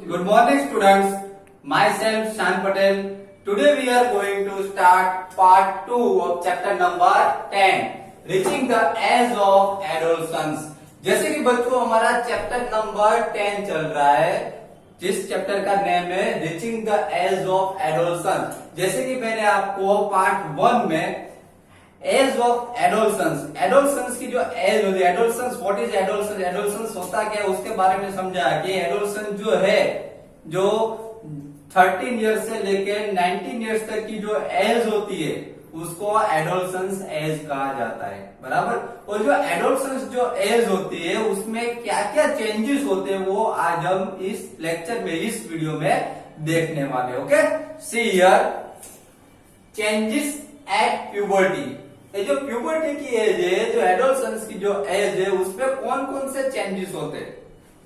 Good morning, students. Myself, Shan Patel. Today we are going to start part 2 of chapter number 10, Reaching the Age of Adolescence. जैसे कि बच्चों हमारा chapter number 10 चल रहा है, जिस चैप्टर का नेम है reaching the age of adolescence. जैसे कि मैंने आपको पार्ट 1 में एज ऑफ एडोलसेंस, एडोलसेंस की जो एज होती है, adolescence, what is adolescence, adolescence होता क्या है उसके बारे में समझा कि एडोलसेंस जो है, जो 13 इयर्स से लेके 19 इयर्स तक की जो एज होती है उसको एडोलसेंस एज कहा जाता है, बराबर। और जो एडोलसेंस जो एज होती है उसमें क्या क्या चेंजेस होते हैं वो आज हम इस लेक्चर में, इस वीडियो में देखने वाले। Okay, see here changes at puberty. ये जो प्यूबर्टी की एज है, जो एडोलसेंस की जो एज है, उसमें कौन कौन से चेंजेस होते हैं,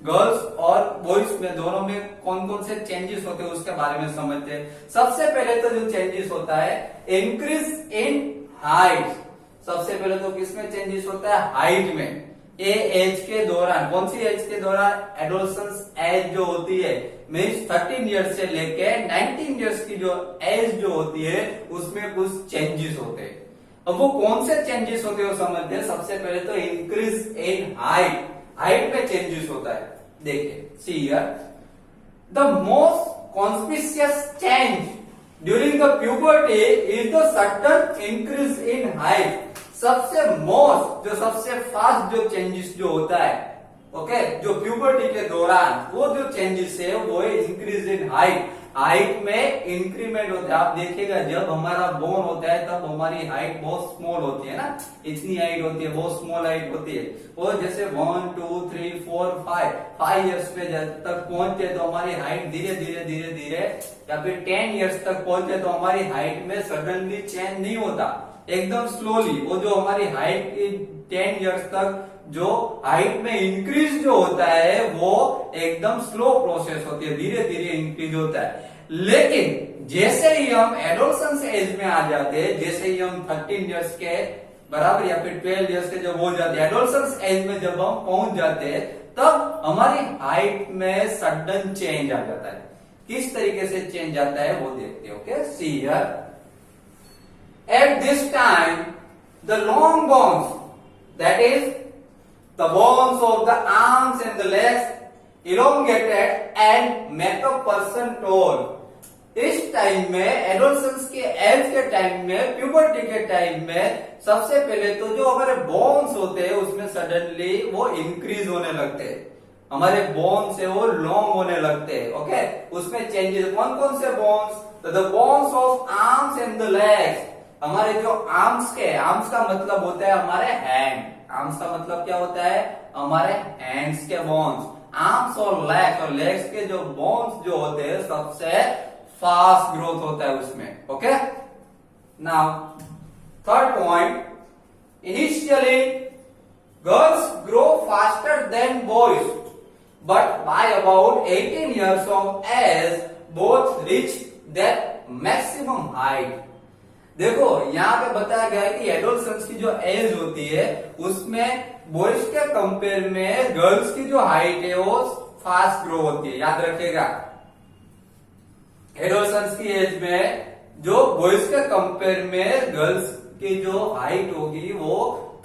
गर्ल्स और बॉयज में दोनों में कौन कौन से चेंजेस होते हैं उसके बारे में समझते हैं। सबसे पहले तो जो चेंजेस होता है इंक्रीज इन हाइट। सबसे पहले तो किसमें चेंजेस होता है, हाइट में। ये एज के दौरान, कौन सी एज के दौरान, एडोलसेंस एज जो होती है मीन्स 13 इयर्स से लेके 19 इयर्स की जो एज जो होती है उसमें कुछ चेंजेस होते हैं। अब वो कौन से चेंजेस होते हैं वो समझते हैं। सबसे पहले तो इंक्रीज इन हाइट, हाइट में चेंजेस होता है। देखिए, see here the most conspicuous change during the puberty is the sudden increase in height. सबसे मोस्ट, जो सबसे फास्ट जो चेंजेस जो होता है, ओके, जो प्यूबर्टी के दौरान वो जो चेंजेस है वो है इंक्रीज इन हाइट। हाइट में इंक्रीमेंट होता है। आप देखिएगा जब हमारा बोर्न होता है तब हमारी हाइट बहुत स्मॉल होती है ना, इतनी हाइट होती है, बहुत स्मॉल हाइट होती है। और जैसे 1 2 3 4 5 इयर्स पे जब तक पहुंचते तो हमारी हाइट धीरे धीरे या फिर 10 इयर्स तक पहुंचे तो हमारी हाइट में सडनली चेंज नहीं होता, एकदम स्लोली। वो जो हमारी हाइट 10 इयर्स तक जो हाइट में इंक्रीज जो होता है वो एकदम स्लो प्रोसेस होती है, धीरे धीरे इंक्रीज होता है। लेकिन जैसे ही हम एडोलसेंस एज में आ जाते हैं, जैसे ही हम 13 इयर्स के बराबर या फिर 12 इयर्स के जब हो जाते हैं, एडोलसेंस एज में जब हम पहुंच जाते हैं तब हमारी हाइट में सडन चेंज आ जाता है। किस तरीके से चेंज आता है वो देखते हैं। Okay, see here at this time the long bones, that is the bones of the arms and the legs elongated and make a person tall. इस टाइम में, एडोलसेंस के एज के टाइम में, प्यूबर्टी के टाइम में सबसे पहले तो जो हमारे बोन्स होते हैं उसमें सडनली वो इंक्रीज होने लगते हैं, हमारे बोन्स है वो लॉन्ग होने लगते हैं। ओके, उसमें चेंजेस कौन कौन से बोन्स, तो the bones of arms and the legs. हमारे जो आर्म्स के, आर्म्स का मतलब होता है हमारे हैंड, आर्म्स का मतलब क्या होता है, हमारे हैंड्स के बोन्स। आर्म्स और लेग्स के जो बोन्स जो होते हैं सबसे फास्ट ग्रोथ होता है उसमें। Okay, now third point, initially girls grow faster than boys but by about 18 years of age both reach their maximum height. देखो यहाँ पे बताया गया है कि एडोलसेंस की जो एज होती है उसमें बॉयज के कंपेयर में गर्ल्स की जो हाइट है वो फास्ट ग्रो होती है। याद रखिएगा, एडोलसेंस की एज में जो बॉयज के कंपेयर में गर्ल्स की जो हाइट होगी वो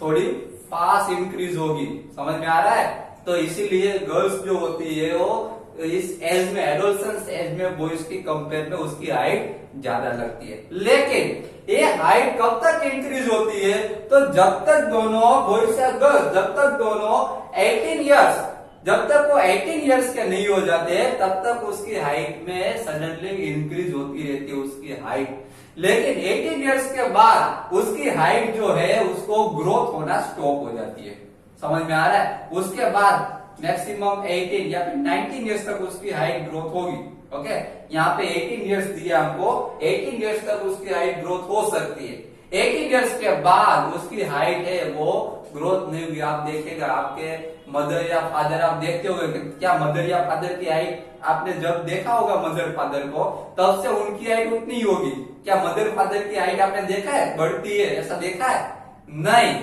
थोड़ी फास्ट इंक्रीज होगी। समझ में आ रहा है? तो इसीलिए गर्ल्स जो होती है वो इस एज में, एडोलसेंस एज में बॉयज की कंपेयर में उसकी हाइट ज्यादा लगती है। लेकिन ये हाइट कब तक इंक्रीज होती है, तो जब तक दोनों बॉयज या गर्ल्स, जब तक दोनों 18 इयर्स, जब तक वो 18 इयर्स के नहीं हो जाते तब तक उसकी हाइट में सडनली इंक्रीज होती रहती है उसकी हाइट। लेकिन 18 इयर्स के बाद उसकी हाइट जो है उसको ग्रोथ होना स्टॉप हो जाती है। समझ में आ रहा है? उसके बाद मैक्सिमम 18 या फिर 19 इयर्स तक उसकी हाइट ग्रोथ होगी। ओके, यहाँ पे 18 इयर्स दिया हमको, 18 इयर्स तक उसकी हाइट ग्रोथ हो सकती है। 18 इयर्स के बाद उसकी हाइट है वो ग्रोथ नहीं होगी। आप देखेगा आपके मदर या फादर, आप देखते होंगे क्या मदर या फादर की हाइट आपने जब देखा होगा मदर फादर को, तब से उनकी हाइट उतनी ही होगी। क्या मदर फादर की हाइट आपने देखा है बढ़ती है, ऐसा देखा है? नहीं।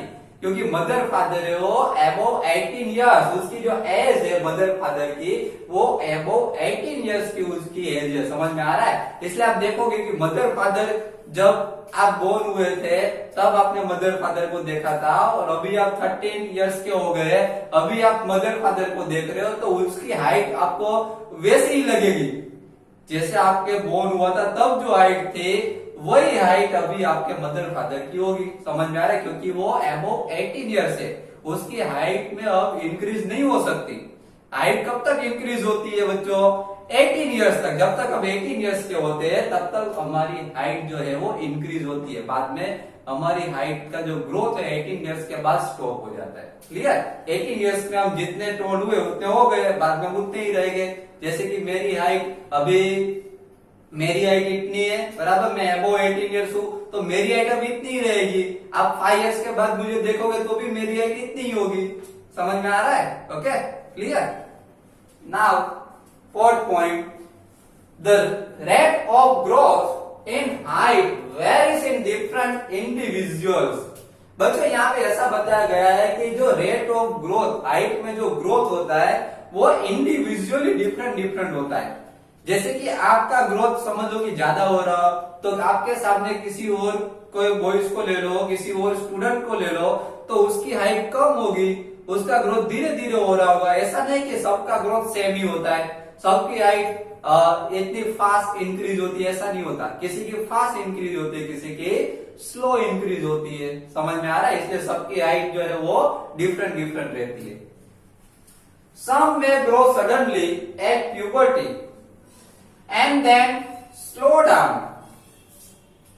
क्योंकि मदर फादर है वो अबव 18 इयर्स, उसकी जो एज है मदर फादर की वो अबव 18 इयर्स की उसकी एज है। समझ में आ रहा है? इसलिए आप देखोगे कि मदर फादर जब आप बोर्न हुए थे तब आपने मदर फादर को देखा था, और अभी आप 13 इयर्स के हो गए, अभी आप मदर फादर को देख रहे हो, तो उसकी हाइट आपको वैसी ही लगेगी जैसे आपके बोर्न हुआ था तब जो हाइट थी वही हाइट अभी आपके मदर फादर की होगी। समझ में आ रहा है? क्योंकि वो अबव 18 इयर्स है, उसकी हाइट में अब इंक्रीज नहीं हो सकती। हाइट कब तक इंक्रीज होती है बच्चों? 18 इयर्स तक। जब तक हम 18 इयर्स के होते हैं तब तक हमारी हाइट जो है वो इंक्रीज होती है। बाद में हमारी हाइट का जो ग्रोथ है 18 इयर्स के बाद स्टॉप हो जाता है। क्लियर? 18 इयर्स में हम जितने टोल हुए उतने हो गए, बाद में उतने ही रह गए। जैसे कि मेरी हाइट इतनी है, बराबर, मैं अबव 18 इयर्स हूं, तो मेरी हाइट अभी इतनी ही रहेगी। आप 5 इयर्स के बाद मुझे देखोगे तो भी मेरी हाइट इतनी ही होगी। समझ में आ रहा है? Okay, clear? Now fourth point, the rate of growth in height varies in different individuals. बच्चों यहाँ पे ऐसा बताया गया है कि जो रेट ऑफ ग्रोथ, हाइट में जो ग्रोथ होता है वो इंडिविजुअली डिफरेंट होता है। जैसे कि आपका ग्रोथ समझ लो कि ज्यादा हो रहा, तो आपके सामने किसी और कोई बॉयज को ले लो, किसी और स्टूडेंट को ले लो, तो उसकी हाइट कम होगी, उसका ग्रोथ धीरे धीरे हो रहा होगा। ऐसा नहीं कि सबका ग्रोथ सेम ही होता है, सबकी हाइट इतनी फास्ट इंक्रीज होती है, ऐसा नहीं होता। किसी की फास्ट इंक्रीज होती है, किसी की स्लो इंक्रीज होती है। समझ में आ रहा है? इसलिए सबकी हाइट जो है वो डिफरेंट रहती है। सम में grow suddenly at puberty and then slow down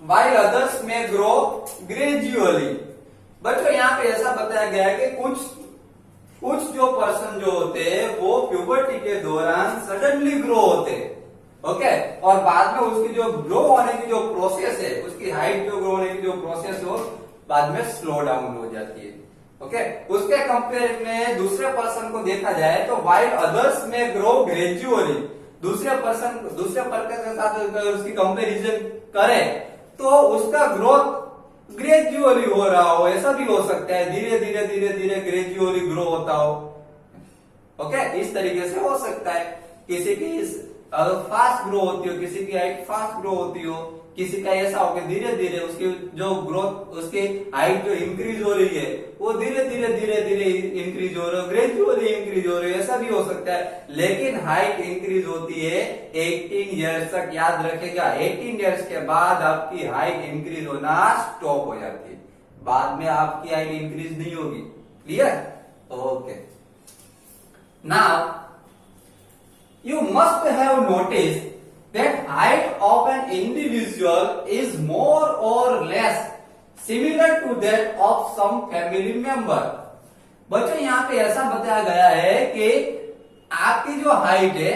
while others may grow gradually। बच्चों यहाँ पे ऐसा बताया गया है कि कुछ जो पर्सन जो होते हैं वो प्यूबर्टी के दौरान सडनली ग्रो होते हैं, ओके, और बाद में उसकी जो ग्रो होने की जो प्रोसेस है, उसकी हाइट जो ग्रो होने की जो प्रोसेस हो, बाद में स्लो डाउन हो जाती है। ओके, उसके कंपेयर में दूसरे पर्सन को देखा जाए तो while others may grow gradually, दूसरे पर्सन के साथ अगर उसकी कंपैरिजन करें तो उसका ग्रोथ ग्रेजुअली हो रहा हो, ऐसा भी हो सकता है, धीरे धीरे ग्रेजुअली ग्रो होता हो। ओके, इस तरीके से हो सकता है। किसी की फास्ट ग्रो होती हो, किसी की हाइट फास्ट ग्रो होती हो, किसी का ऐसा हो कि धीरे धीरे उसकी जो ग्रोथ, उसकी हाइट जो इंक्रीज हो रही है वो धीरे धीरे इंक्रीज हो रही है, ग्रेजुअली इंक्रीज हो रही है, ऐसा भी हो सकता है। लेकिन हाइट इंक्रीज होती है 18 इयर्स तक, याद रखेगा। 18 इयर्स के बाद आपकी हाइट इंक्रीज होना स्टॉप हो जाती है, बाद में आपकी हाइट इंक्रीज नहीं होगी। Clear? Okay, now you must have noticed that height of an individual is more or less similar to that of some family member। बच्चों यहाँ पे ऐसा बताया गया है कि आपकी जो हाइट है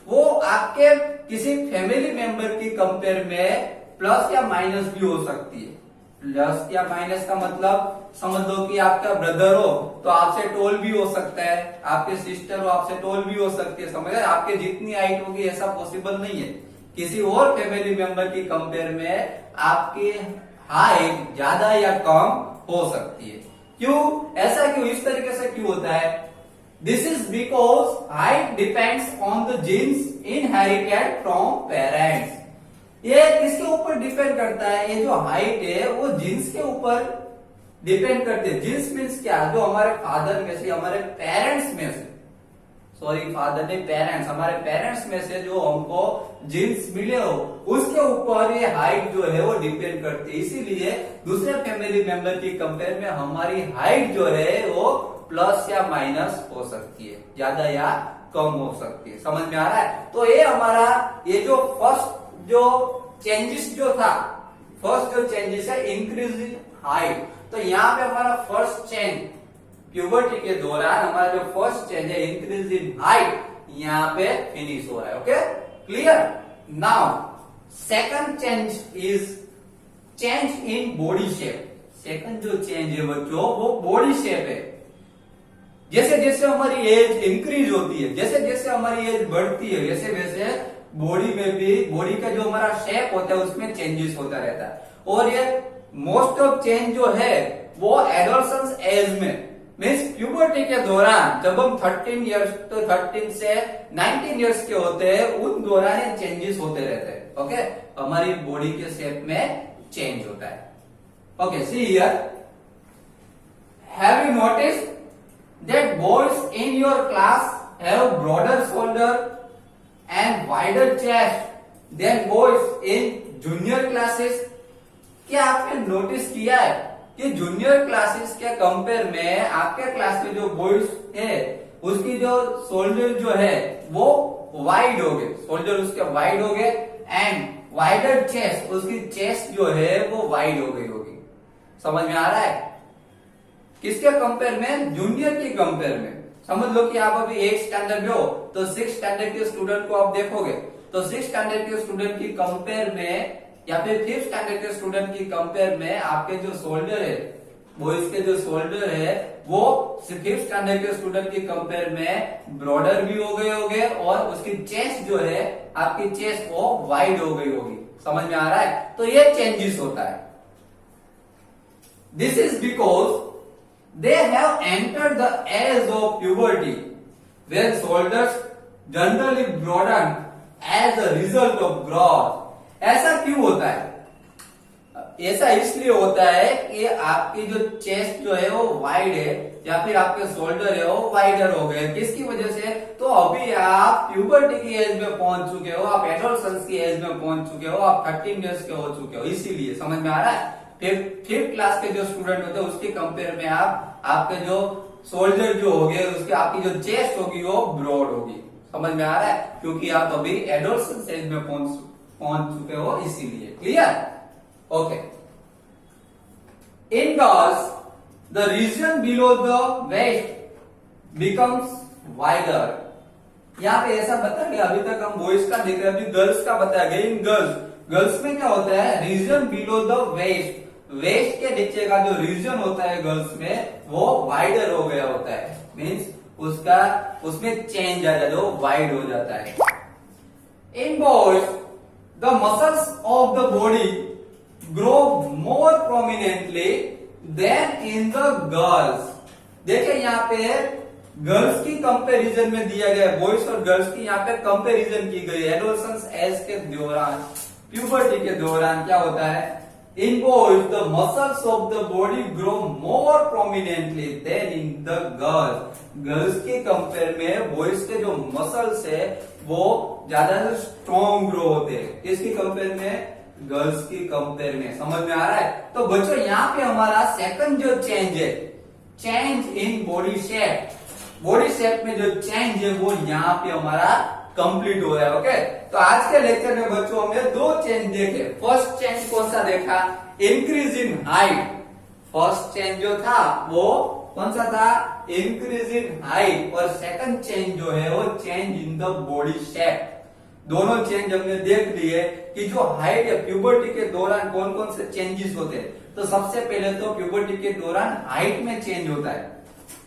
वो आपके किसी फैमिली मेंबर की कंपेयर में प्लस या माइनस भी हो सकती है। प्लस या माइनस का मतलब समझ लो कि आपका ब्रदर हो तो आपसे टोल भी हो सकता है, आपके सिस्टर हो आपसे टोल भी हो सकती है। समझ रहे? आपके जितनी हाइट होगी ऐसा पॉसिबल नहीं है। किसी और फैमिली मेंबर की कंपेयर में आपकी हाइट ज्यादा या कम हो सकती है। क्यों? ऐसा क्यों? इस तरीके से क्यों होता है? This is because height depends on the genes inherited from parents. ये किसके ऊपर डिपेंड करता है? ये जो हाइट है वो जीन्स के ऊपर डिपेंड करते हैं। जीन्स मीन्स क्या? जो हमारे फादर में से, हमारे पेरेंट्स में से, सॉरी फादर नहीं पेरेंट्स, हमारे पेरेंट्स में से जो हमको जीन्स मिले हो उसके ऊपर ये हाइट जो है वो डिपेंड करती है। इसीलिए दूसरे फैमिली मेंबर की कंपेयर में हमारी हाइट जो है वो प्लस या माइनस हो सकती है, ज्यादा या कम हो सकती है। समझ में आ रहा है? तो ये हमारा ये जो फर्स्ट जो चेंजेस जो था, फर्स्ट जो चेंजेस है इंक्रीज इन हाइट, तो यहाँ पे हमारा फर्स्ट चेंज प्यूबर्टी के दौरान हमारा जो फर्स्ट चेंज है इंक्रीज इन हाइट, यहाँ पे फिनिश हो रहा है। Okay, clear? Now second change is change in body shape. Second जो चेंज है बच्चों वो बॉडी शेप है। जैसे जैसे हमारी एज इंक्रीज होती है, जैसे जैसे हमारी एज बढ़ती है, वैसे वैसे बॉडी में भी, बॉडी का जो हमारा शेप होता है उसमें चेंजेस होता रहता है। और ये मोस्ट ऑफ चेंज जो है वो एडोलसेंस एज में मीन्स प्यूबर्टी के दौरान, जब हम 13 इयर्स तो 13 से 19 इयर्स के होते हैं, उन दौरान ये चेंजेस होते रहते हैं। ओके, हमारी बॉडी के शेप में चेंज होता है। Okay, see here, have you notice that boys in your class have broader shoulder and wider chest than boys in junior classes? क्या आपने नोटिस किया है कि जूनियर क्लासेस के कंपेयर में आपके क्लास के जो बॉयज है उसकी जो शोल्डर जो है वो वाइड हो गए, शोल्डर उसके वाइड हो गए एंड वाइडर चेस्ट, उसकी चेस्ट जो है वो वाइड हो गई होगी। समझ में आ रहा है? किसके कंपेयर में? जूनियर के कंपेयर में। समझ लो कि आप अभी 8 स्टैंडर्ड में हो तो 6 स्टैंडर्ड के स्टूडेंट को आप देखोगे तो 6 स्टैंडर्ड के स्टूडेंट की कंपेयर में या फिर 5th स्टैंडर्ड के स्टूडेंट की कंपेयर में आपके जो शोल्डर है वो इसके जो शोल्डर है वो 5th स्टैंडर्ड के स्टूडेंट की कंपेयर में ब्रॉडर भी हो गए होंगे और उसकी चेस्ट जो है आपकी चेस्ट वो वाइड हो गई होगी। समझ में आ रहा है? तो ये चेंजेस होता है। This is because they have entered the age of puberty where shoulders generally broaden as a result of growth। ऐसा क्यों होता है? ऐसा इसलिए होता है कि आपकी जो चेस्ट जो है वो वाइड है या फिर आपके शोल्डर है वो वाइडर हो गए। किसकी वजह से? तो अभी आप प्यूबर्टी की एज में पहुंच चुके हो, आप एडोलसेंस की एज में पहुंच चुके हो, आप 13 इयर्स के हो चुके हो, इसीलिए। समझ में आ रहा है? 5th क्लास के जो स्टूडेंट होते हैं उसके कंपेयर में आपके जो शोल्डर जो होंगे उसके आपकी जो चेस्ट होगी वो ब्रॉड होगी। समझ में आ रहा है? क्योंकि आप अभी एडोलसेंस एज में पहुंच चुके हो, इसीलिए। Clear? Okay. In girls the region below the waist becomes wider. यहाँ पे ऐसा बताया गया, अभी तक हम बॉयज का देख रहे हैं, अभी गर्ल्स का बताया गया। इन गर्ल्स में क्या होता है? Region below the waist, waist के नीचे का जो रीजन होता है गर्ल्स में वो वाइडर हो गया होता है। मीन्स उसमें चेंज आ जाता है, वो वाइड हो जाता है। In boys the muscles of the body grow more prominently than in the girls. देखिए यहाँ पे गर्ल्स की कंपैरिजन में दिया गया है, बॉयज और गर्ल्स की यहाँ पे कंपैरिजन की गई है। एडोलसेंस एज के दौरान, प्यूबर्टी के दौरान क्या होता है? In boys, the muscles of the body grow more prominently than in the girls। Girls के कंपेयर में बॉयज के जो मसल्स है वो ज्यादा स्ट्रॉन्ग ग्रो होते हैं। किसकी कंपेयर में? गर्ल्स की कंपेयर में। समझ में आ रहा है? तो बच्चों यहाँ पे हमारा सेकंड जो चेंज है, change in body shape, body shape में जो चेंज है वो यहाँ पे हमारा कंप्लीट हो रहा है। ओके, तो आज के लेक्चर में बच्चों हमने 2 चेंज देखे। फर्स्ट चेंज कौन सा देखा? Increase in height. First change जो था वो कौन सा था? Increase in height. और सेकंड चेंज जो है वो change in the body shape. दोनों चेंज हमने देख लिए कि जो हाइट या प्यूबर्टी के दौरान कौन कौन से चेंजेस होते हैं। तो सबसे पहले तो प्यूबर्टी के दौरान हाइट में चेंज होता है।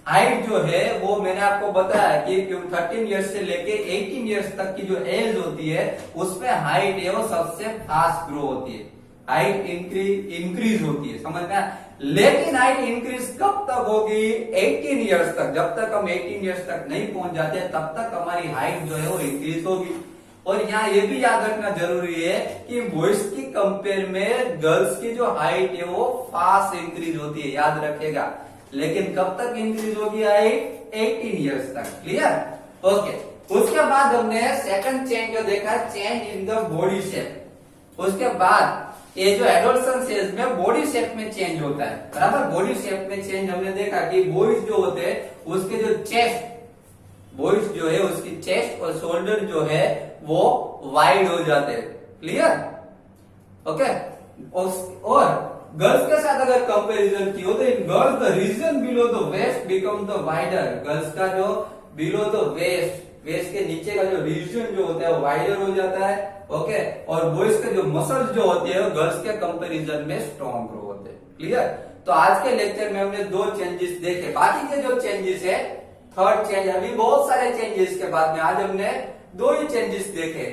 हाइट जो है वो मैंने आपको बताया कि 13 इयर्स से लेके 18 इयर्स तक की जो एज होती है उसमें हाइट है वो सबसे फास्ट ग्रो होती है, हाइट इंक्रीज होती है। समझ में? लेकिन हाइट इंक्रीज कब तक होगी? 18 इयर्स तक। जब तक हम 18 इयर्स तक नहीं पहुंच जाते तब तक हमारी हाइट जो है वो इंक्रीज होगी। और यहाँ ये भी याद रखना जरूरी है कि बॉयज की कंपेयर में गर्ल्स की जो हाइट है वो फास्ट इंक्रीज होती है, याद रखेगा। लेकिन कब तक इंक्रीज होगी हाइट? 18 इयर्स तक। क्लियर? ओके। उसके बाद हमने सेकंड चेंज जो देखा, change in the body shape. उसके बाद ये जो एडोलसेंस एज में बॉडी शेप में चेंज होता है, बराबर। बॉडी शेप में चेंज हमने देखा कि बॉयज जो होते हैं उसके जो चेस्ट, बॉयज जो है उसकी चेस्ट और शोल्डर जो है वो वाइड हो जाते हैं। क्लियर? ओके। और गर्ल्स के साथ अगर कंपैरिजन की हो तो in girls the region below the waist become the wider. Girls का जो बिलो द वेस्ट, वेस्ट के नीचे का जो रीजन जो होता है वो वाइडर हो जाता है। ओके। और बॉयज के जो मसल्स जो होते हैं गर्ल्स के कंपैरिजन में स्ट्रॉन्ग ग्रो होते हैं। क्लियर? तो आज के लेक्चर में हमने 2 चेंजेस देखे। बाकी के जो चेंजेस है, थर्ड चेंज, अभी बहुत सारे चेंजेस के बाद में आज हमने 2 ही चेंजेस देखे।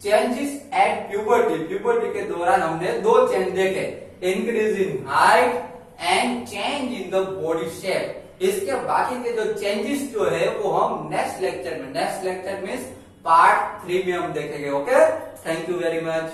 चेंजेस एट प्यूबर्टी, प्यूबर्टी के दौरान हमने 2 चेंज देखे, increase in height and change in the body shape. इसके बाकी के जो चेंजेस जो है वो हम नेक्स्ट लेक्चर में मीन्स पार्ट 3 में हम देखेंगे। Okay, thank you very much.